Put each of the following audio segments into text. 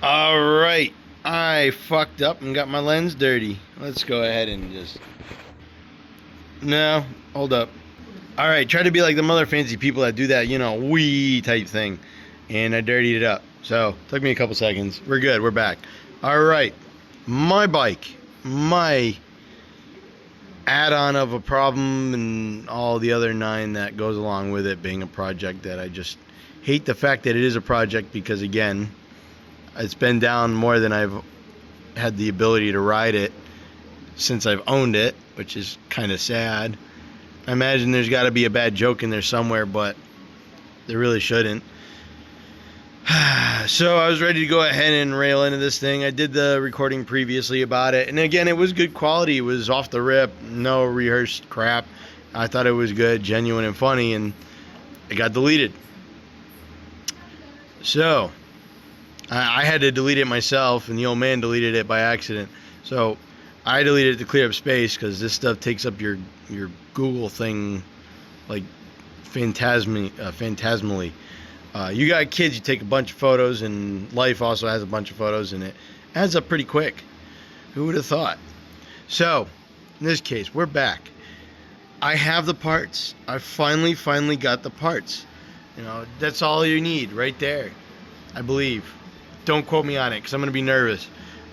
All right, I fucked up and got my lens dirty. Let's go ahead and just... No, hold up. All right, try to be like the mother fancy people that do that, wee type thing. And I dirtied it up. So, took me a couple seconds. We're good, we're back. All right, my bike, my add-on of a problem and all the other nine that goes along with it being a project that I just hate the fact that it is a project because, again, it's been down more than I've had the ability to ride it since I've owned it, which is kind of sad. I imagine there's got to be a bad joke in there somewhere, but there really shouldn't. So I was ready to go ahead and rail into this thing. I did the recording previously about it, and again, it was good quality. It was off the rip, no rehearsed crap. I thought it was good, genuine, and funny, and it got deleted. So I had to delete it myself, and the old man deleted it by accident. So I deleted it to clear up space because this stuff takes up your Google thing like phantasmally. You got kids, you take a bunch of photos, and life also has a bunch of photos, and it adds up pretty quick. Who would have thought? So, in this case, we're back. I have the parts. I finally got the parts. That's all you need right there, I believe. Don't quote me on it, because I'm going to be nervous.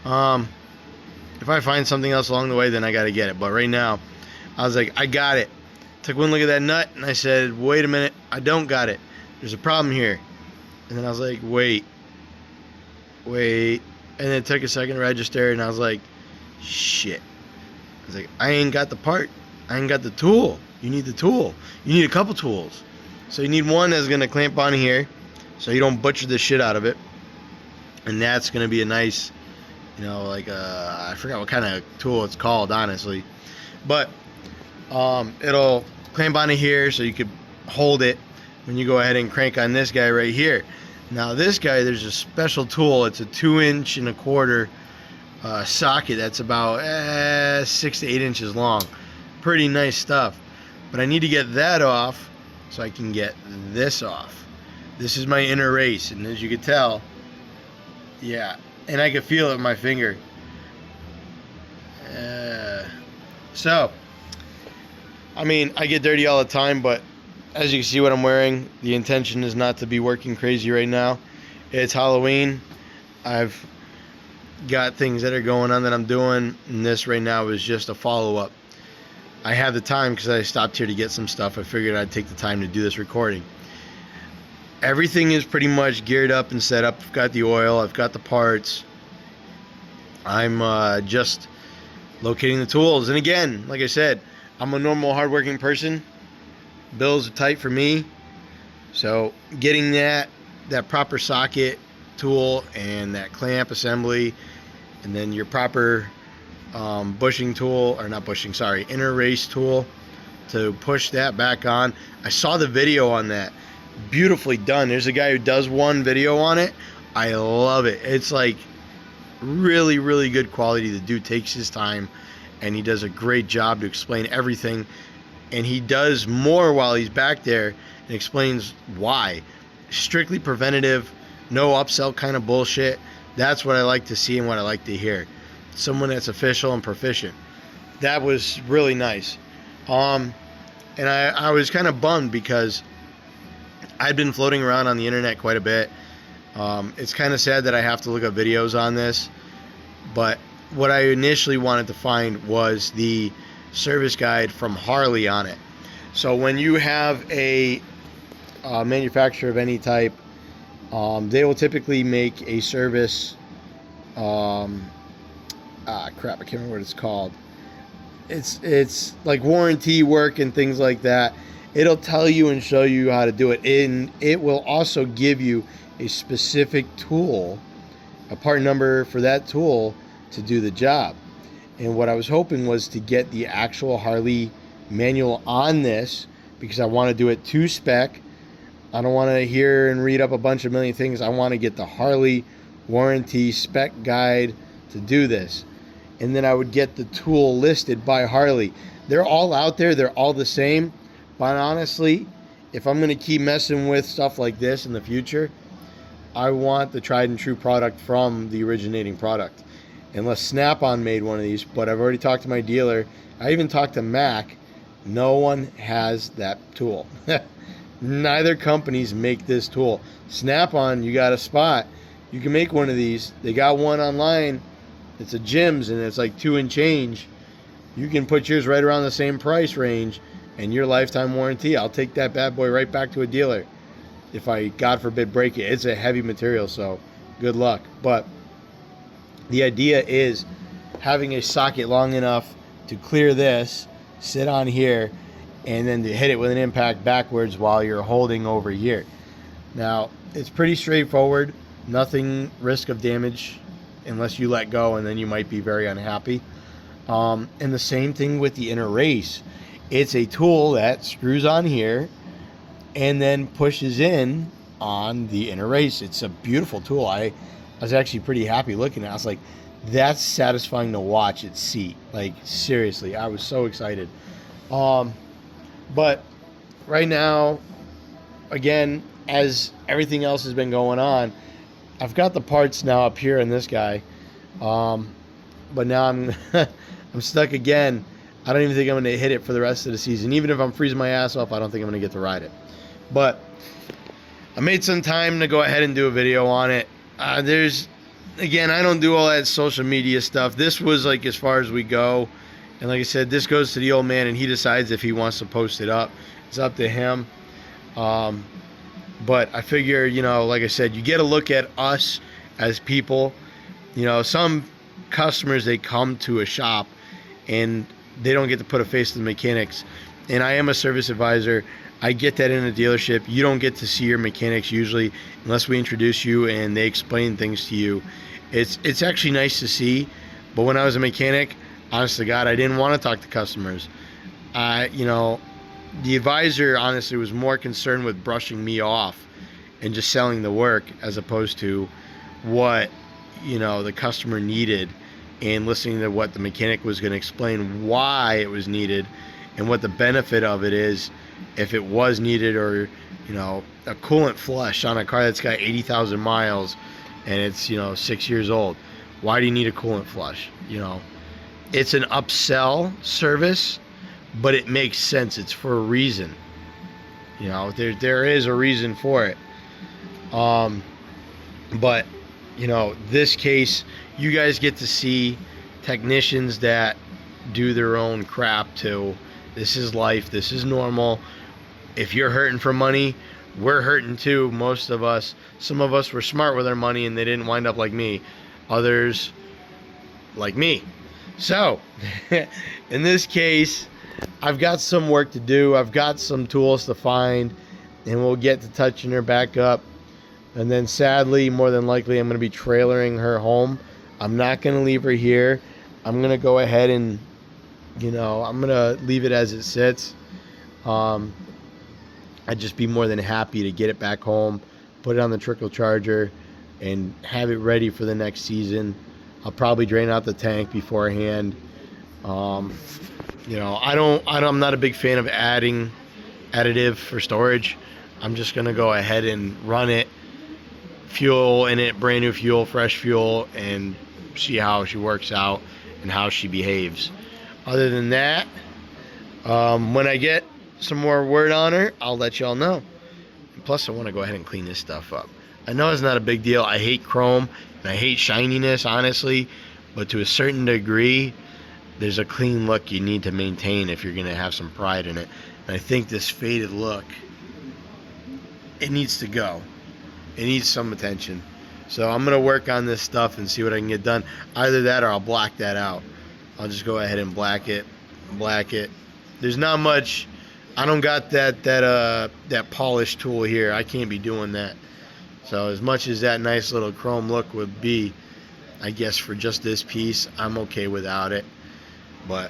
If I find something else along the way, then I got to get it. But right now, I was like, I got it. Took one look at that nut, and I said, wait a minute, I don't got it. There's a problem here. And then I was like, wait. And then it took a second to register, and I was like, shit. I was like, I ain't got the part. I ain't got the tool. You need the tool. You need a couple tools. So you need one that's going to clamp on here so you don't butcher the shit out of it. And that's going to be a nice, I forgot what kind of tool it's called, honestly. But it'll clamp onto here so you could hold it when you go ahead and crank on this guy right here. Now this guy, there's a special tool. It's a 2.25 inch socket that's about 6 to 8 inches long. Pretty nice stuff. But I need to get that off so I can get this off. This is my inner race, and as you can tell, yeah, and I can feel it in my finger. So, I mean, I get dirty all the time, but as you can see what I'm wearing, the intention is not to be working crazy right now. It's Halloween. I've got things that are going on that I'm doing, and this right now is just a follow-up. I have the time because I stopped here to get some stuff. I figured I'd take the time to do this recording. Everything is pretty much geared up and set up. I've got the oil, I've got the parts. I'm just locating the tools. And again, like I said, I'm a normal, hardworking person. Bills are tight for me, so getting that proper socket tool and that clamp assembly, and then your proper bushing tool, or not bushing, sorry, inner race tool to push that back on. I saw the video on that. Beautifully done. There's a guy who does one video on it. I love it. It's like really, really good quality. The dude takes his time, and he does a great job to explain everything. And he does more while he's back there and explains why. Strictly preventative, no upsell kind of bullshit. That's what I like to see and what I like to hear. Someone that's official and proficient. That was really nice. And I was kind of bummed because I'd been floating around on the internet quite a bit. It's kind of sad that I have to look up videos on this. But what I initially wanted to find was the service guide from Harley on it. So when you have a manufacturer of any type, they will typically make a service, crap, I can't remember what it's called. It's like warranty work and things like that. It'll tell you and show you how to do it, and it will also give you a specific tool, a part number for that tool to do the job. And what I was hoping was to get the actual Harley manual on this, because I want to do it to spec. I don't want to hear and read up a bunch of million things. I want to get the Harley warranty spec guide to do this. And then I would get the tool listed by Harley. They're all out there. They're all the same. But honestly, if I'm going to keep messing with stuff like this in the future, I want the tried and true product from the originating product. Unless Snap-on made one of these, but I've already talked to my dealer. I even talked to Mac. No one has that tool. Neither companies make this tool. Snap-on, you got a spot. You can make one of these. They got one online. It's a Jim's and it's like $2 and change. You can put yours right around the same price range and your lifetime warranty. I'll take that bad boy right back to a dealer if I, God forbid, break it. It's a heavy material, so good luck. But the idea is having a socket long enough to clear this, sit on here, and then to hit it with an impact backwards while you're holding over here. Now, it's pretty straightforward. Nothing risk of damage unless you let go, and then you might be very unhappy. And the same thing with the inner race. It's a tool that screws on here and then pushes in on the inner race. It's a beautiful tool. I was actually pretty happy looking at it. I was like, that's satisfying to watch it seat. Like, seriously, I was so excited. But right now, again, as everything else has been going on, I've got the parts now up here in this guy. But now I'm I'm stuck again. I don't even think I'm going to hit it for the rest of the season. Even if I'm freezing my ass off, I don't think I'm going to get to ride it. But I made some time to go ahead and do a video on it. Again, I don't do all that social media stuff. This was like as far as we go. And like I said, this goes to the old man, and he decides if he wants to post it up. It's up to him. But I figure, like I said, you get a look at us as people. Some customers, they come to a shop and they don't get to put a face to the mechanics. And I am a service advisor. I get that in a dealership. You don't get to see your mechanics usually unless we introduce you and they explain things to you. It's actually nice to see. But when I was a mechanic, honest to God, I didn't want to talk to customers. The advisor honestly was more concerned with brushing me off and just selling the work as opposed to what the customer needed and listening to what the mechanic was going to explain why it was needed and what the benefit of it is if it was needed, or a coolant flush on a car that's got 80,000 miles and it's 6 years old. Why do you need a coolant flush? It's an upsell service, but it makes sense. It's for a reason. There is a reason for it. But this case, you guys get to see technicians that do their own crap too. This is life. This is normal. If you're hurting for money, we're hurting too. Most of us. Some of us were smart with our money and they didn't wind up like me. Others like me. So, in this case, I've got some work to do. I've got some tools to find, and we'll get to touching her back up. And then sadly, more than likely, I'm going to be trailering her home. I'm not going to leave her here. I'm going to go ahead and, I'm going to leave it as it sits. I'd just be more than happy to get it back home, put it on the trickle charger, and have it ready for the next season. I'll probably drain out the tank beforehand. I'm not a big fan of adding additive for storage. I'm just going to go ahead and run it, fuel in it, brand new fuel, fresh fuel, and see how she works out and how she behaves. Other than that, when I get some more word on her, I'll let y'all know. Plus, I want to go ahead and clean this stuff up. I know it's not a big deal. I hate chrome and I hate shininess, honestly, but to a certain degree, there's a clean look you need to maintain if you're going to have some pride in it. And I think this faded look, it needs to go. It needs some attention. So I'm going to work on this stuff and see what I can get done. Either that or I'll black that out. I'll just go ahead and black it. There's not much. I don't got that polish tool here. I can't be doing that. So as much as that nice little chrome look would be, I guess for just this piece, I'm okay without it. But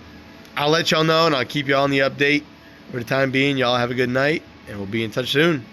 I'll let y'all know and I'll keep y'all on the update. For the time being, y'all have a good night and we'll be in touch soon.